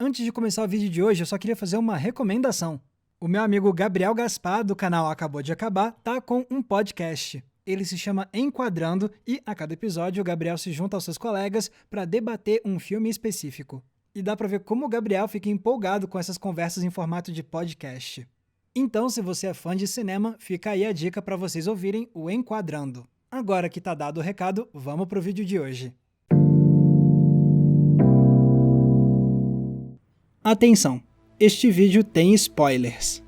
antes de começar o vídeo de hoje, eu só queria fazer uma recomendação. O meu amigo Gabriel Gaspar, do canal Acabou de Acabar, tá com um podcast. Ele se chama Enquadrando e, a cada episódio, o Gabriel se junta aos seus colegas para debater um filme específico. E dá pra ver como o Gabriel fica empolgado com essas conversas em formato de podcast. Então, se você é fã de cinema, fica aí a dica para vocês ouvirem o Enquadrando. Agora que tá dado o recado, vamos pro vídeo de hoje. Atenção, este vídeo tem spoilers.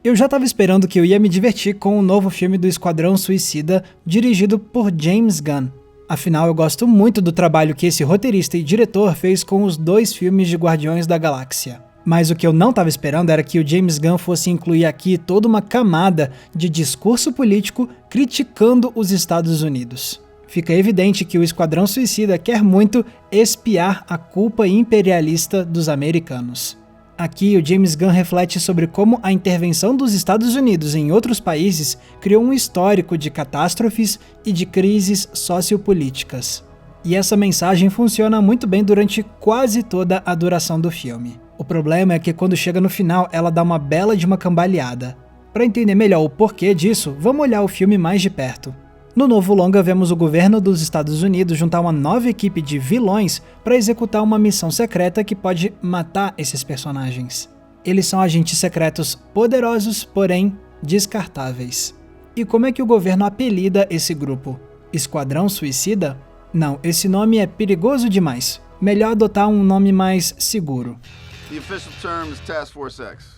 Eu já estava esperando que eu ia me divertir com o novo filme do Esquadrão Suicida, dirigido por James Gunn. Afinal, eu gosto muito do trabalho que esse roteirista e diretor fez com os 2 filmes de Guardiões da Galáxia. Mas o que eu não estava esperando era que o James Gunn fosse incluir aqui toda uma camada de discurso político criticando os Estados Unidos. Fica evidente que o Esquadrão Suicida quer muito expiar a culpa imperialista dos americanos. Aqui, o James Gunn reflete sobre como a intervenção dos Estados Unidos em outros países criou um histórico de catástrofes e de crises sociopolíticas. E essa mensagem funciona muito bem durante quase toda a duração do filme. O problema é que quando chega no final, ela dá uma bela de uma cambaleada. Para entender melhor o porquê disso, vamos olhar o filme mais de perto. No novo longa, vemos o governo dos Estados Unidos juntar uma nova equipe de vilões para executar uma missão secreta que pode matar esses personagens. Eles são agentes secretos poderosos, porém descartáveis. E como é que o governo apelida esse grupo? Esquadrão Suicida? Não, esse nome é perigoso demais. Melhor adotar um nome mais seguro. The official term is Task Force X.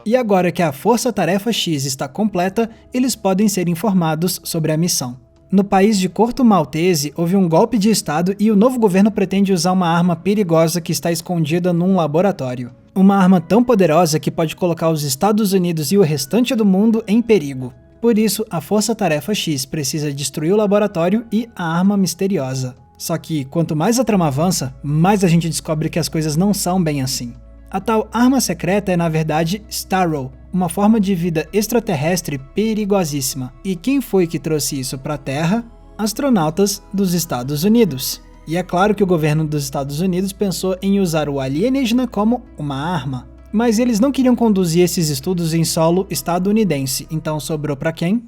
E agora que a Força Tarefa X está completa, eles podem ser informados sobre a missão. No país de Corto Maltese, houve um golpe de estado e o novo governo pretende usar uma arma perigosa que está escondida num laboratório. Uma arma tão poderosa que pode colocar os Estados Unidos e o restante do mundo em perigo. Por isso, a Força Tarefa X precisa destruir o laboratório e a arma misteriosa. Só que, quanto mais a trama avança, mais a gente descobre que as coisas não são bem assim. A tal arma secreta é, na verdade, Starro, uma forma de vida extraterrestre perigosíssima. E quem foi que trouxe isso para a Terra? Astronautas dos Estados Unidos. E é claro que o governo dos Estados Unidos pensou em usar o alienígena como uma arma. Mas eles não queriam conduzir esses estudos em solo estadunidense, então sobrou para quem?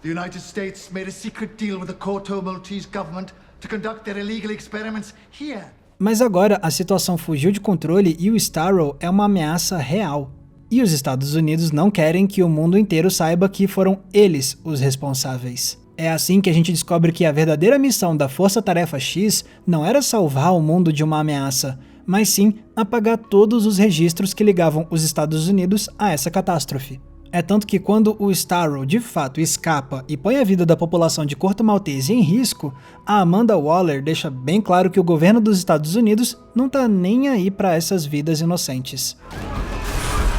The United States made a secret deal with the Corto Maltese government to conduct their illegal experiments here. Mas agora a situação fugiu de controle e o Starro é uma ameaça real. E os Estados Unidos não querem que o mundo inteiro saiba que foram eles os responsáveis. É assim que a gente descobre que a verdadeira missão da Força Tarefa X não era salvar o mundo de uma ameaça, mas sim apagar todos os registros que ligavam os Estados Unidos a essa catástrofe. É tanto que quando o Starro de fato escapa e põe a vida da população de Corto Maltese em risco, a Amanda Waller deixa bem claro que o governo dos Estados Unidos não tá nem aí para essas vidas inocentes.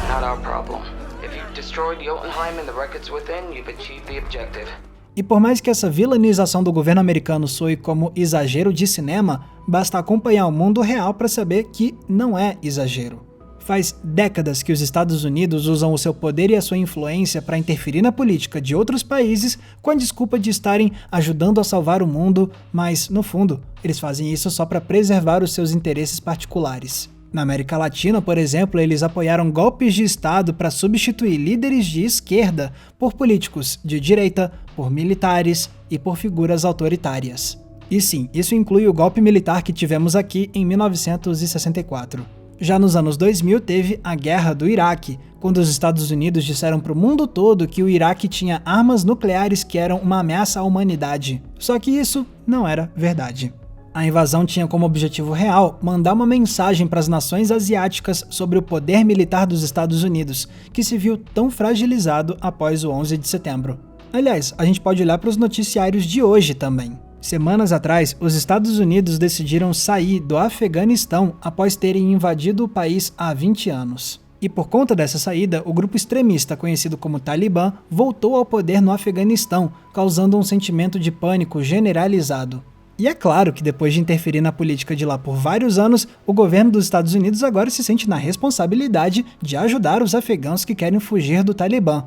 Not our problem. If you've destroyed Jotunheim and the records within, you've achieved the objective. E por mais que essa vilanização do governo americano soe como exagero de cinema, basta acompanhar o mundo real para saber que não é exagero. Faz décadas que os Estados Unidos usam o seu poder e a sua influência para interferir na política de outros países com a desculpa de estarem ajudando a salvar o mundo, mas, no fundo, eles fazem isso só para preservar os seus interesses particulares. Na América Latina, por exemplo, eles apoiaram golpes de Estado para substituir líderes de esquerda por políticos de direita, por militares e por figuras autoritárias. E sim, isso inclui o golpe militar que tivemos aqui em 1964. Já nos anos 2000 teve a Guerra do Iraque, quando os Estados Unidos disseram para o mundo todo que o Iraque tinha armas nucleares que eram uma ameaça à humanidade. Só que isso não era verdade. A invasão tinha como objetivo real mandar uma mensagem para as nações asiáticas sobre o poder militar dos Estados Unidos, que se viu tão fragilizado após o 11 de setembro. Aliás, a gente pode olhar para os noticiários de hoje também. Semanas atrás, os Estados Unidos decidiram sair do Afeganistão após terem invadido o país há 20 anos. E por conta dessa saída, o grupo extremista conhecido como Talibã voltou ao poder no Afeganistão, causando um sentimento de pânico generalizado. E é claro que depois de interferir na política de lá por vários anos, o governo dos Estados Unidos agora se sente na responsabilidade de ajudar os afegãos que querem fugir do Talibã.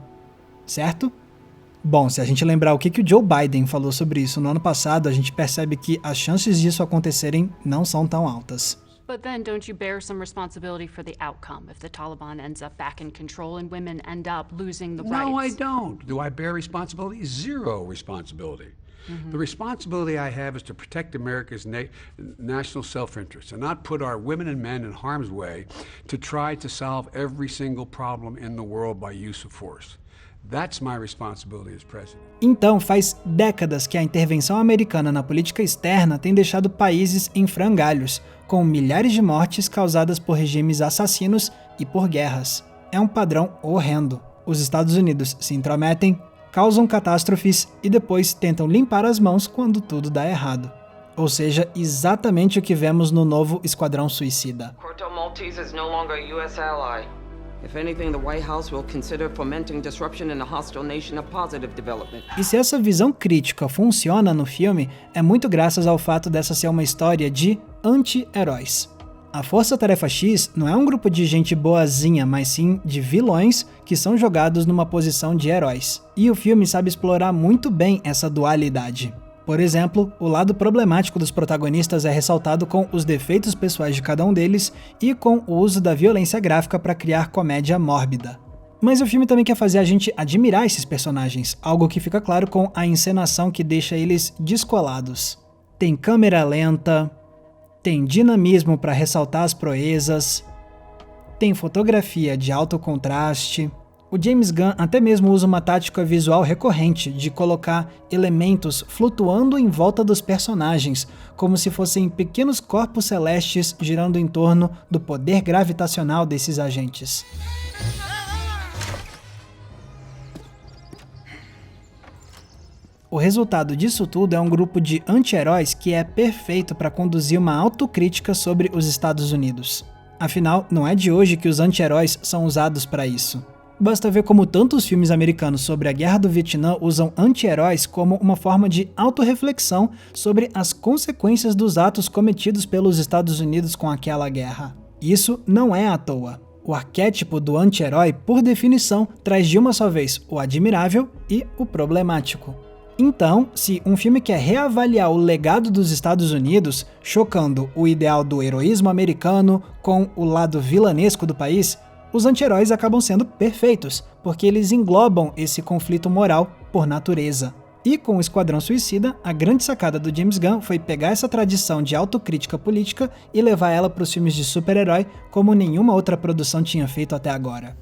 Certo? Bom, se a gente lembrar o que o Joe Biden falou sobre isso no ano passado, a gente percebe que as chances disso acontecerem não são tão altas. But then don't you bear some responsibility for the outcome if the Taliban ends up back in control and women end up losing the rights? No, I don't. Do I bear responsibility? Zero responsibility. The responsibility I have is to protect America's national self-interest and not put our women and men in harm's way to try to solve every single problem in the world by use of force. That's my responsibility as president. Então, faz décadas que a intervenção americana na política externa tem deixado países em frangalhos, com milhares de mortes causadas por regimes assassinos e por guerras. É um padrão horrendo. Os Estados Unidos se intrometem, causam catástrofes e depois tentam limpar as mãos quando tudo dá errado. Ou seja, exatamente o que vemos no novo Esquadrão Suicida. Corto Maltese is no longer a U.S. ally. If anything, the White House will consider fomenting disruption in a hostile nation a positive development. E se essa visão crítica funciona no filme, é muito graças ao fato dessa ser uma história de anti-heróis. A Força Tarefa X não é um grupo de gente boazinha, mas sim de vilões que são jogados numa posição de heróis. E o filme sabe explorar muito bem essa dualidade. Por exemplo, o lado problemático dos protagonistas é ressaltado com os defeitos pessoais de cada um deles e com o uso da violência gráfica para criar comédia mórbida. Mas o filme também quer fazer a gente admirar esses personagens, algo que fica claro com a encenação que deixa eles descolados. Tem câmera lenta, tem dinamismo para ressaltar as proezas, tem fotografia de alto contraste. O James Gunn até mesmo usa uma tática visual recorrente de colocar elementos flutuando em volta dos personagens, como se fossem pequenos corpos celestes girando em torno do poder gravitacional desses agentes. O resultado disso tudo é um grupo de anti-heróis que é perfeito para conduzir uma autocrítica sobre os Estados Unidos. Afinal, não é de hoje que os anti-heróis são usados para isso. Basta ver como tantos filmes americanos sobre a Guerra do Vietnã usam anti-heróis como uma forma de autorreflexão sobre as consequências dos atos cometidos pelos Estados Unidos com aquela guerra. Isso não é à toa. O arquétipo do anti-herói, por definição, traz de uma só vez o admirável e o problemático. Então, se um filme quer reavaliar o legado dos Estados Unidos, chocando o ideal do heroísmo americano com o lado vilanesco do país, os anti-heróis acabam sendo perfeitos, porque eles englobam esse conflito moral por natureza. E com o Esquadrão Suicida, a grande sacada do James Gunn foi pegar essa tradição de autocrítica política e levar ela para os filmes de super-herói como nenhuma outra produção tinha feito até agora.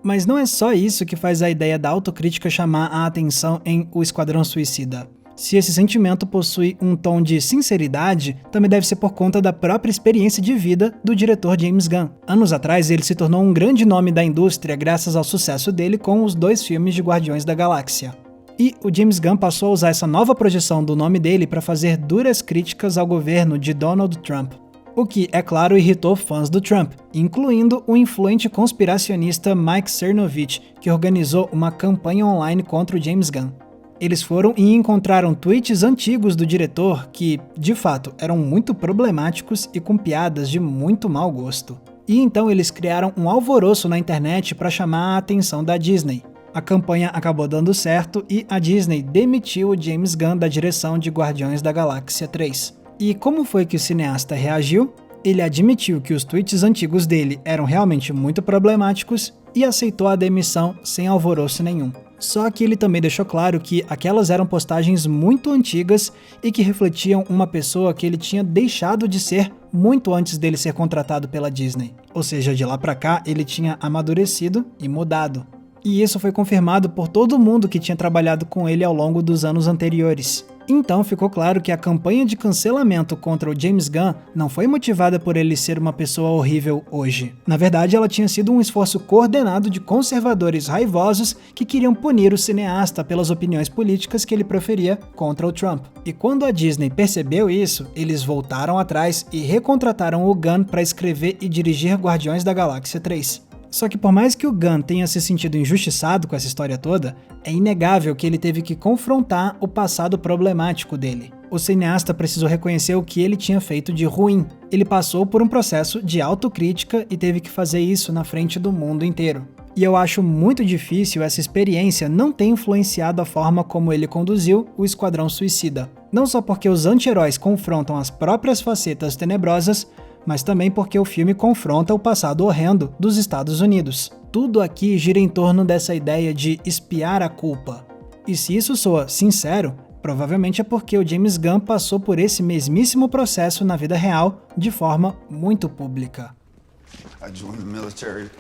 Mas não é só isso que faz a ideia da autocrítica chamar a atenção em O Esquadrão Suicida. Se esse sentimento possui um tom de sinceridade, também deve ser por conta da própria experiência de vida do diretor James Gunn. Anos atrás, ele se tornou um grande nome da indústria graças ao sucesso dele com os 2 filmes de Guardiões da Galáxia. E o James Gunn passou a usar essa nova projeção do nome dele para fazer duras críticas ao governo de Donald Trump. O que, é claro, irritou fãs do Trump, incluindo o influente conspiracionista Mike Cernovich, que organizou uma campanha online contra o James Gunn. Eles foram e encontraram tweets antigos do diretor que, de fato, eram muito problemáticos e com piadas de muito mau gosto. E então eles criaram um alvoroço na internet para chamar a atenção da Disney. A campanha acabou dando certo e a Disney demitiu o James Gunn da direção de Guardiões da Galáxia 3. E como foi que o cineasta reagiu? Ele admitiu que os tweets antigos dele eram realmente muito problemáticos e aceitou a demissão sem alvoroço nenhum. Só que ele também deixou claro que aquelas eram postagens muito antigas e que refletiam uma pessoa que ele tinha deixado de ser muito antes dele ser contratado pela Disney. Ou seja, de lá pra cá ele tinha amadurecido e mudado. E isso foi confirmado por todo mundo que tinha trabalhado com ele ao longo dos anos anteriores. Então ficou claro que a campanha de cancelamento contra o James Gunn não foi motivada por ele ser uma pessoa horrível hoje. Na verdade, ela tinha sido um esforço coordenado de conservadores raivosos que queriam punir o cineasta pelas opiniões políticas que ele proferia contra o Trump. E quando a Disney percebeu isso, eles voltaram atrás e recontrataram o Gunn para escrever e dirigir Guardiões da Galáxia 3. Só que por mais que o Gunn tenha se sentido injustiçado com essa história toda, é inegável que ele teve que confrontar o passado problemático dele. O cineasta precisou reconhecer o que ele tinha feito de ruim. Ele passou por um processo de autocrítica e teve que fazer isso na frente do mundo inteiro. E eu acho muito difícil essa experiência não ter influenciado a forma como ele conduziu o Esquadrão Suicida. Não só porque os anti-heróis confrontam as próprias facetas tenebrosas, mas também porque o filme confronta o passado horrendo dos Estados Unidos. Tudo aqui gira em torno dessa ideia de espiar a culpa. E se isso soa sincero, provavelmente é porque o James Gunn passou por esse mesmíssimo processo na vida real de forma muito pública. I joined the military,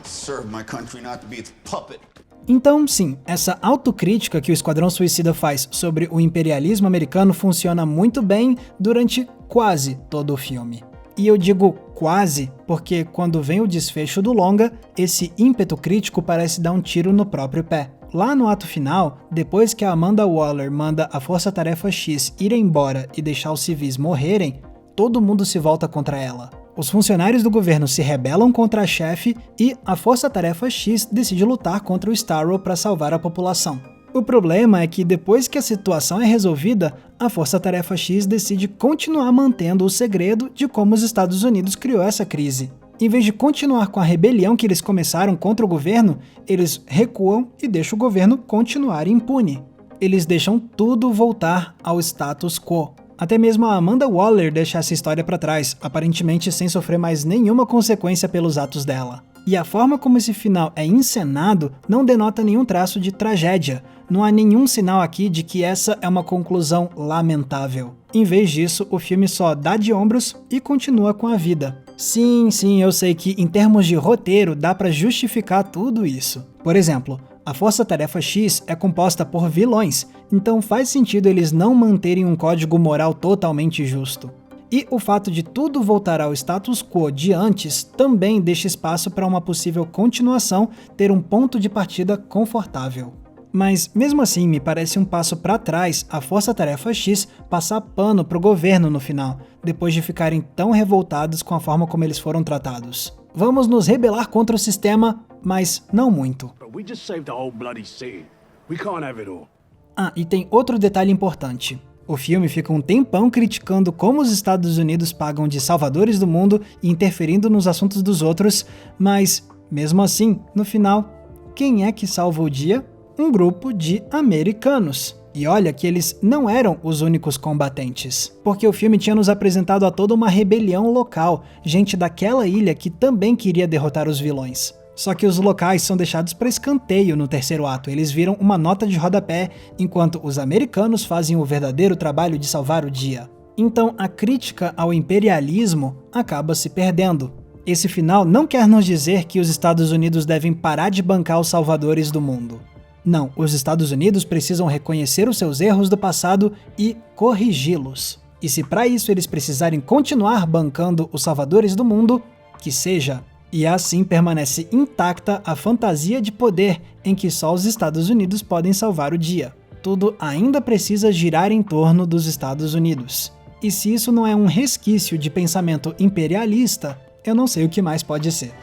served my country not to be its puppet. Então, sim, essa autocrítica que o Esquadrão Suicida faz sobre o imperialismo americano funciona muito bem durante quase todo o filme. E eu digo quase porque quando vem o desfecho do longa, esse ímpeto crítico parece dar um tiro no próprio pé. Lá no ato final, depois que a Amanda Waller manda a Força Tarefa X ir embora e deixar os civis morrerem, todo mundo se volta contra ela. Os funcionários do governo se rebelam contra a chefe e a Força Tarefa X decide lutar contra o Starro para salvar a população. O problema é que depois que a situação é resolvida, a Força Tarefa X decide continuar mantendo o segredo de como os Estados Unidos criou essa crise. Em vez de continuar com a rebelião que eles começaram contra o governo, eles recuam e deixam o governo continuar impune. Eles deixam tudo voltar ao status quo. Até mesmo a Amanda Waller deixa essa história para trás, aparentemente sem sofrer mais nenhuma consequência pelos atos dela. E a forma como esse final é encenado não denota nenhum traço de tragédia. Não há nenhum sinal aqui de que essa é uma conclusão lamentável. Em vez disso, o filme só dá de ombros e continua com a vida. Sim, eu sei que em termos de roteiro dá para justificar tudo isso. Por exemplo, a Força Tarefa X é composta por vilões, então faz sentido eles não manterem um código moral totalmente justo. E o fato de tudo voltar ao status quo de antes também deixa espaço para uma possível continuação ter um ponto de partida confortável. Mas mesmo assim me parece um passo para trás a Força Tarefa X passar pano pro governo no final, depois de ficarem tão revoltados com a forma como eles foram tratados. Vamos nos rebelar contra o sistema, mas não muito. Ah, e tem outro detalhe importante. O filme fica um tempão criticando como os Estados Unidos pagam de salvadores do mundo e interferindo nos assuntos dos outros, mas, mesmo assim, no final, quem é que salva o dia? Um grupo de americanos. E olha que eles não eram os únicos combatentes, porque o filme tinha nos apresentado a toda uma rebelião local, gente daquela ilha que também queria derrotar os vilões. Só que os locais são deixados para escanteio no terceiro ato, eles viram uma nota de rodapé, enquanto os americanos fazem o verdadeiro trabalho de salvar o dia. Então a crítica ao imperialismo acaba se perdendo. Esse final não quer nos dizer que os Estados Unidos devem parar de bancar os salvadores do mundo. Não, os Estados Unidos precisam reconhecer os seus erros do passado e corrigi-los. E se para isso eles precisarem continuar bancando os salvadores do mundo, que seja. E assim permanece intacta a fantasia de poder em que só os Estados Unidos podem salvar o dia. Tudo ainda precisa girar em torno dos Estados Unidos. E se isso não é um resquício de pensamento imperialista, eu não sei o que mais pode ser.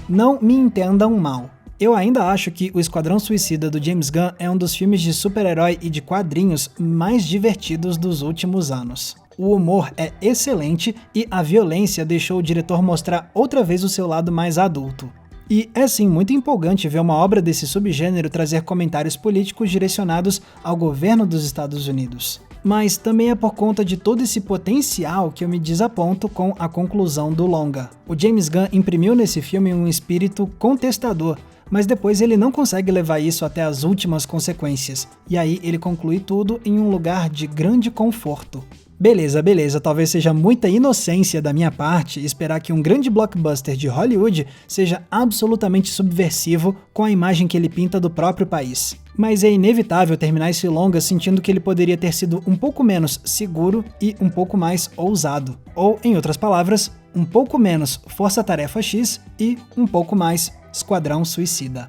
Não me entendam mal. Eu ainda acho que O Esquadrão Suicida do James Gunn é um dos filmes de super-herói e de quadrinhos mais divertidos dos últimos anos. O humor é excelente e a violência deixou o diretor mostrar outra vez o seu lado mais adulto. E é sim muito empolgante ver uma obra desse subgênero trazer comentários políticos direcionados ao governo dos Estados Unidos. Mas também é por conta de todo esse potencial que eu me desaponto com a conclusão do longa. O James Gunn imprimiu nesse filme um espírito contestador, mas depois ele não consegue levar isso até as últimas consequências, e aí ele conclui tudo em um lugar de grande conforto. Beleza, talvez seja muita inocência da minha parte esperar que um grande blockbuster de Hollywood seja absolutamente subversivo com a imagem que ele pinta do próprio país. Mas é inevitável terminar esse longa sentindo que ele poderia ter sido um pouco menos seguro e um pouco mais ousado. Ou, em outras palavras, um pouco menos Força Tarefa X e um pouco mais Esquadrão Suicida.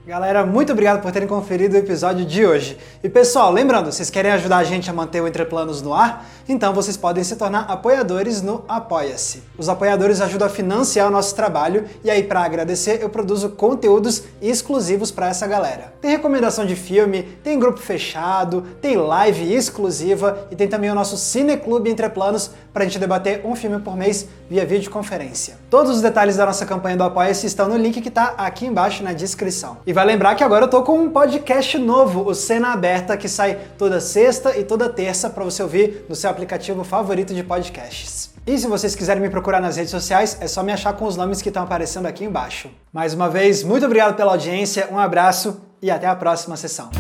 Galera, muito obrigado por terem conferido o episódio de hoje. E pessoal, lembrando, vocês querem ajudar a gente a manter o Entre Planos no ar? Então vocês podem se tornar apoiadores no Apoia-se. Os apoiadores ajudam a financiar o nosso trabalho e aí, para agradecer, eu produzo conteúdos exclusivos para essa galera. Tem recomendação de filme, tem grupo fechado, tem live exclusiva e tem também o nosso Cineclube Entre Planos para a gente debater um filme por mês via videoconferência. Todos os detalhes da nossa campanha do Apoia-se estão no link que está aqui embaixo na descrição. E vai lembrar que agora eu tô com um podcast novo, o Cena Aberta, que sai toda sexta e toda terça para você ouvir no seu aplicativo favorito de podcasts. E se vocês quiserem me procurar nas redes sociais, é só me achar com os nomes que estão aparecendo aqui embaixo. Mais uma vez, muito obrigado pela audiência, um abraço e até a próxima sessão.